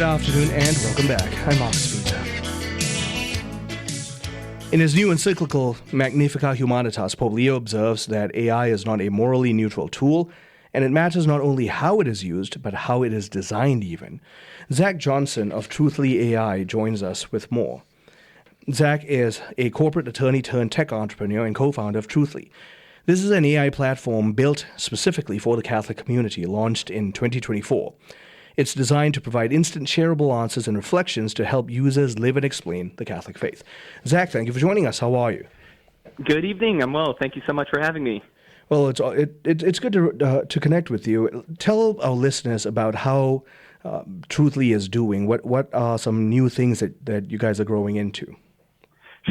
afternoon and welcome back. I'm Mark Speaker. In his new encyclical, Magnifica Humanitas, Pope Leo observes that AI is not a morally neutral tool, and it matters not only how it is used, but how it is designed even. Zac Johnson of Truthly AI joins us with more. Zac is a corporate attorney turned tech entrepreneur and co-founder of Truthly. This is an AI platform built specifically for the Catholic community, launched in 2024. It's designed to provide instant shareable answers and reflections to help users live and explain the Catholic faith. Zac, thank you for joining us. How are you? Good evening. I'm well. Thank you so much for having me. Well, it's good to connect with you. Tell our listeners about how Truthly is doing. What are some new things that you guys are growing into?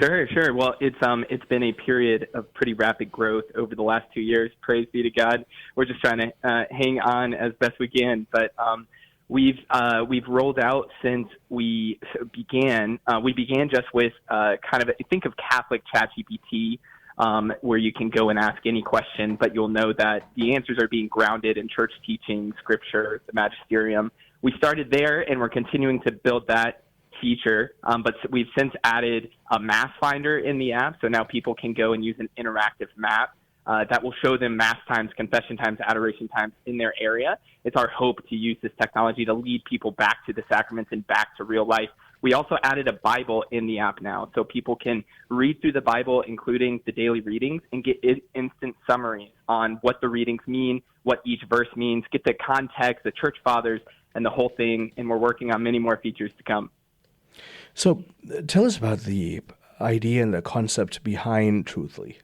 Sure. Well, it's been a period of pretty rapid growth over the last 2 years. Praise be to God. We're just trying to hang on as best we can. But we've rolled out since we began. We began just with think of Catholic ChatGPT, where you can go and ask any question, but you'll know that the answers are being grounded in church teaching, scripture, the magisterium. We started there, and we're continuing to build that feature, but we've since added a mass finder in the app, so now people can go and use an interactive map that will show them mass times, confession times, adoration times in their area. It's our hope to use this technology to lead people back to the sacraments and back to real life. We also added a Bible in the app now, so people can read through the Bible, including the daily readings, and get instant summaries on what the readings mean, what each verse means, get the context, the church fathers, and the whole thing, and we're working on many more features to come. So tell us about the idea and the concept behind Truthly.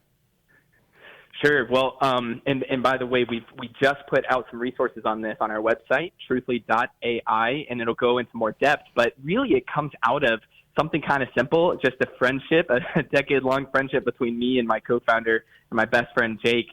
Sure. Well, and by the way, we just put out some resources on this on our website, truthly.ai, and it'll go into more depth. But really, it comes out of something kind of simple, just a friendship, a decade-long friendship between me and my co-founder and my best friend, Jake.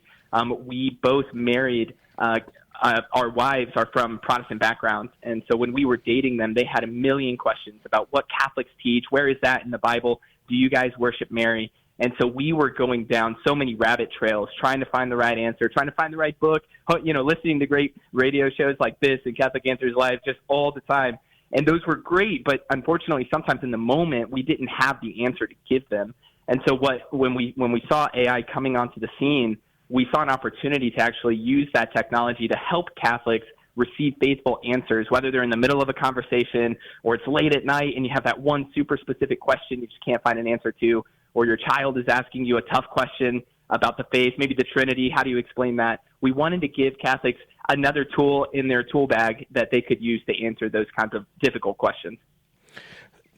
We both married. Our wives are from Protestant backgrounds, and so when we were dating them, they had a million questions about what Catholics teach, where is that in the Bible, do you guys worship Mary? And so we were going down so many rabbit trails, trying to find the right answer, trying to find the right book, listening to great radio shows like this and Catholic Answers Live just all the time. And those were great, but unfortunately, sometimes in the moment, we didn't have the answer to give them. And so when we saw AI coming onto the scene, we saw an opportunity to actually use that technology to help Catholics receive faithful answers, whether they're in the middle of a conversation or it's late at night and you have that one super specific question you just can't find an answer to, or your child is asking you a tough question about the faith, maybe the Trinity, how do you explain that? We wanted to give Catholics another tool in their tool bag that they could use to answer those kinds of difficult questions.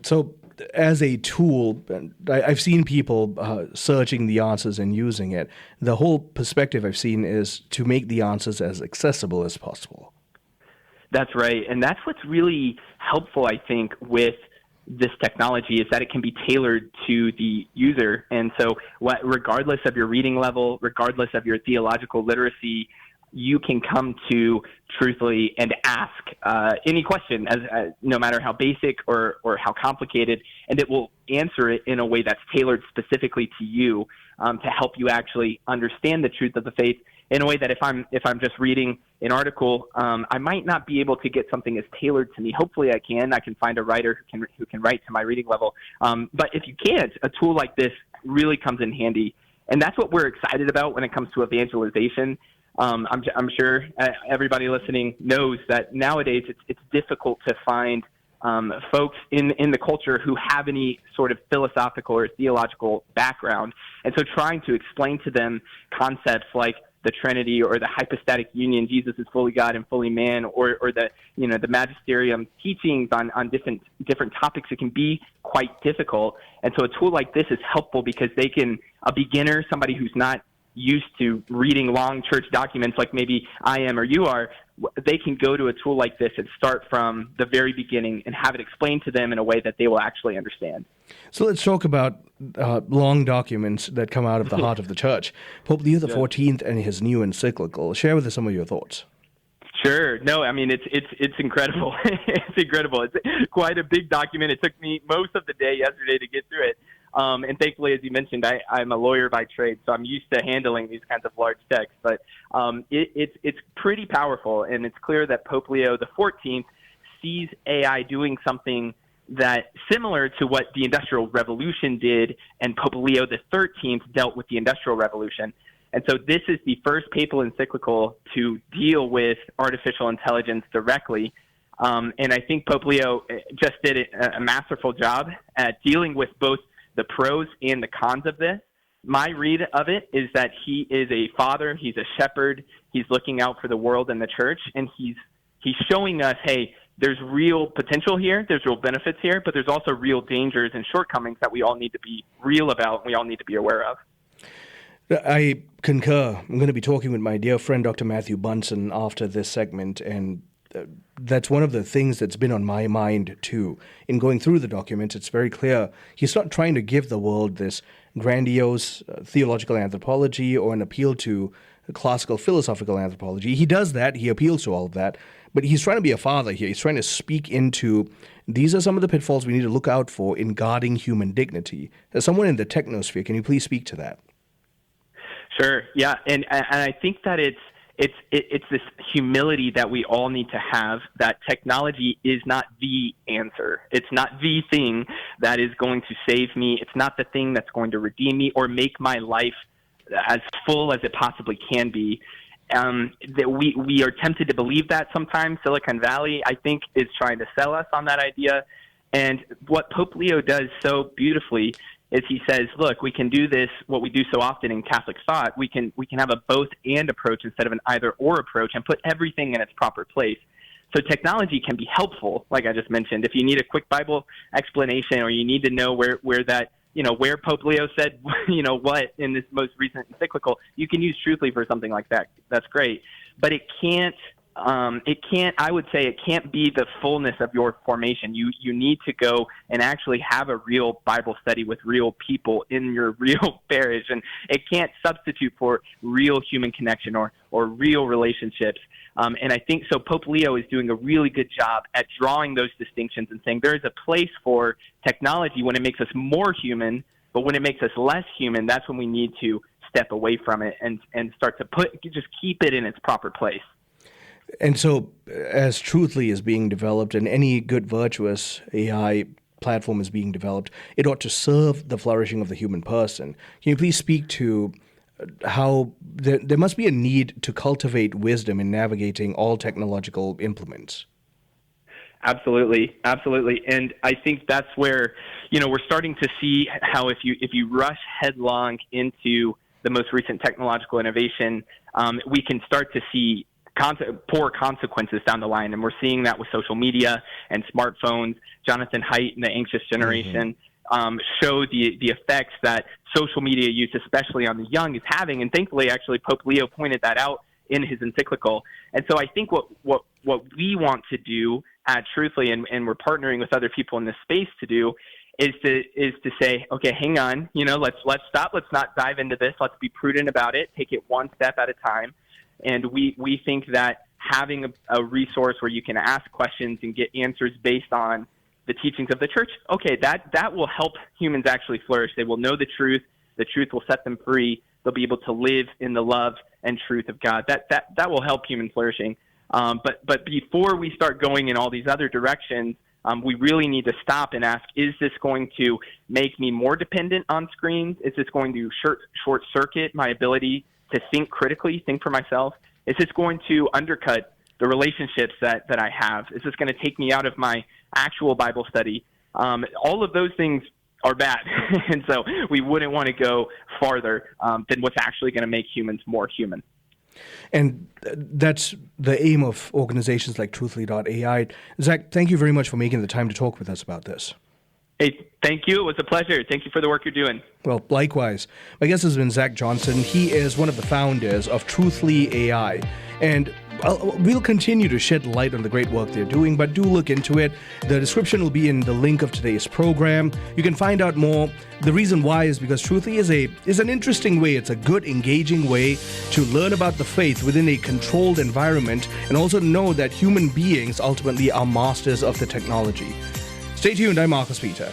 So as a tool, I've seen people searching the answers and using it. The whole perspective I've seen is to make the answers as accessible as possible. That's right. And that's what's really helpful, I think, with this technology is that it can be tailored to the user. And so regardless of your reading level, regardless of your theological literacy, you can come to Truthly and ask any question, no matter how basic or how complicated, and it will answer it in a way that's tailored specifically to you to help you actually understand the truth of the faith in a way that if I'm just reading an article, I might not be able to get something as tailored to me. Hopefully I can find a writer who can write to my reading level. But if you can't, a tool like this really comes in handy. And that's what we're excited about when it comes to evangelization. I'm sure everybody listening knows that nowadays it's difficult to find folks in the culture who have any sort of philosophical or theological background. And so trying to explain to them concepts like the Trinity or the hypostatic union, Jesus is fully God and fully man, or the magisterium teachings on different topics, it can be quite difficult. And so a tool like this is helpful because a beginner, somebody who's not used to reading long church documents like maybe I am or you are, they can go to a tool like this and start from the very beginning and have it explained to them in a way that they will actually understand. So let's talk about long documents that come out of the heart of the church. Pope Leo XIV and his new encyclical. Share with us some of your thoughts. Sure. No, I mean, it's incredible. It's incredible. It's quite a big document. It took me most of the day yesterday to get through it. And thankfully, as you mentioned, I'm a lawyer by trade, so I'm used to handling these kinds of large texts. But it's pretty powerful, and it's clear that Pope Leo XIV sees AI doing something that similar to what the Industrial Revolution did, and Pope Leo XIII dealt with the Industrial Revolution. And so this is the first papal encyclical to deal with artificial intelligence directly. And I think Pope Leo just did a masterful job at dealing with both the pros and the cons of this. My read of it is that he is a father, he's a shepherd, he's looking out for the world and the church, and he's showing us, hey, there's real potential here, there's real benefits here, but there's also real dangers and shortcomings that we all need to be real about, and we all need to be aware of. I concur. I'm going to be talking with my dear friend, Dr. Matthew Bunson, after this segment, and that's one of the things that's been on my mind, too. In going through the document, it's very clear he's not trying to give the world this grandiose theological anthropology or an appeal to classical philosophical anthropology. He does that. He appeals to all of that. But he's trying to be a father here. He's trying to speak into these are some of the pitfalls we need to look out for in guarding human dignity. As someone in the technosphere, can you please speak to that? Sure. Yeah. And I think that it's this humility that we all need to have, that technology is not the answer. It's not the thing that is going to save me. It's not the thing that's going to redeem me or make my life as full as it possibly can be. That we are tempted to believe that sometimes. Silicon Valley, I think, is trying to sell us on that idea. And what Pope Leo does so beautifully is he says, look, we can do this, what we do so often in Catholic thought, we can have a both and approach instead of an either or approach, and put everything in its proper place. So technology can be helpful, like I just mentioned. If you need a quick Bible explanation, or you need to know where that, where Pope Leo said, what in this most recent encyclical, you can use Truthly for something like that. That's great. But it can't, I would say it can't be the fullness of your formation. You need to go and actually have a real Bible study with real people in your real parish. And it can't substitute for real human connection or real relationships. And I think so Pope Leo is doing a really good job at drawing those distinctions and saying there is a place for technology when it makes us more human, but when it makes us less human, that's when we need to step away from it and start to just keep it in its proper place. And so, as Truthly is being developed and any good, virtuous AI platform is being developed, it ought to serve the flourishing of the human person. Can you please speak to how there must be a need to cultivate wisdom in navigating all technological implements? Absolutely. And I think that's where, we're starting to see how if you rush headlong into the most recent technological innovation, we can start to see poor consequences down the line. And we're seeing that with social media and smartphones. Jonathan Haidt and the Anxious Generation show the effects that social media use, especially on the young, is having. And thankfully, actually, Pope Leo pointed that out in his encyclical. And so I think what we want to do at Truthly, and we're partnering with other people in this space to do, is to say, okay, hang on, let's stop. Let's not dive into this. Let's be prudent about it. Take it one step at a time. And we think that having a resource where you can ask questions and get answers based on the teachings of the church, okay, that will help humans actually flourish. They will know the truth. The truth will set them free. They'll be able to live in the love and truth of God. That will help human flourishing. But before we start going in all these other directions, we really need to stop and ask, is this going to make me more dependent on screens? Is this going to short circuit my ability to think critically, think for myself? Is this going to undercut the relationships that I have? Is this going to take me out of my actual Bible study? All of those things are bad. And so we wouldn't want to go farther than what's actually going to make humans more human. And that's the aim of organizations like Truthly.ai. Zac, thank you very much for making the time to talk with us about this. Hey, thank you. It was a pleasure. Thank you for the work you're doing. Well, likewise. My guest has been Zac Johnson. He is one of the founders of Truthly AI. And we'll continue to shed light on the great work they're doing, but do look into it. The description will be in the link of today's program. You can find out more. The reason why is because Truthly is an interesting way. It's a good, engaging way to learn about the faith within a controlled environment, and also know that human beings ultimately are masters of the technology. Stay tuned. I'm Marcus Peter.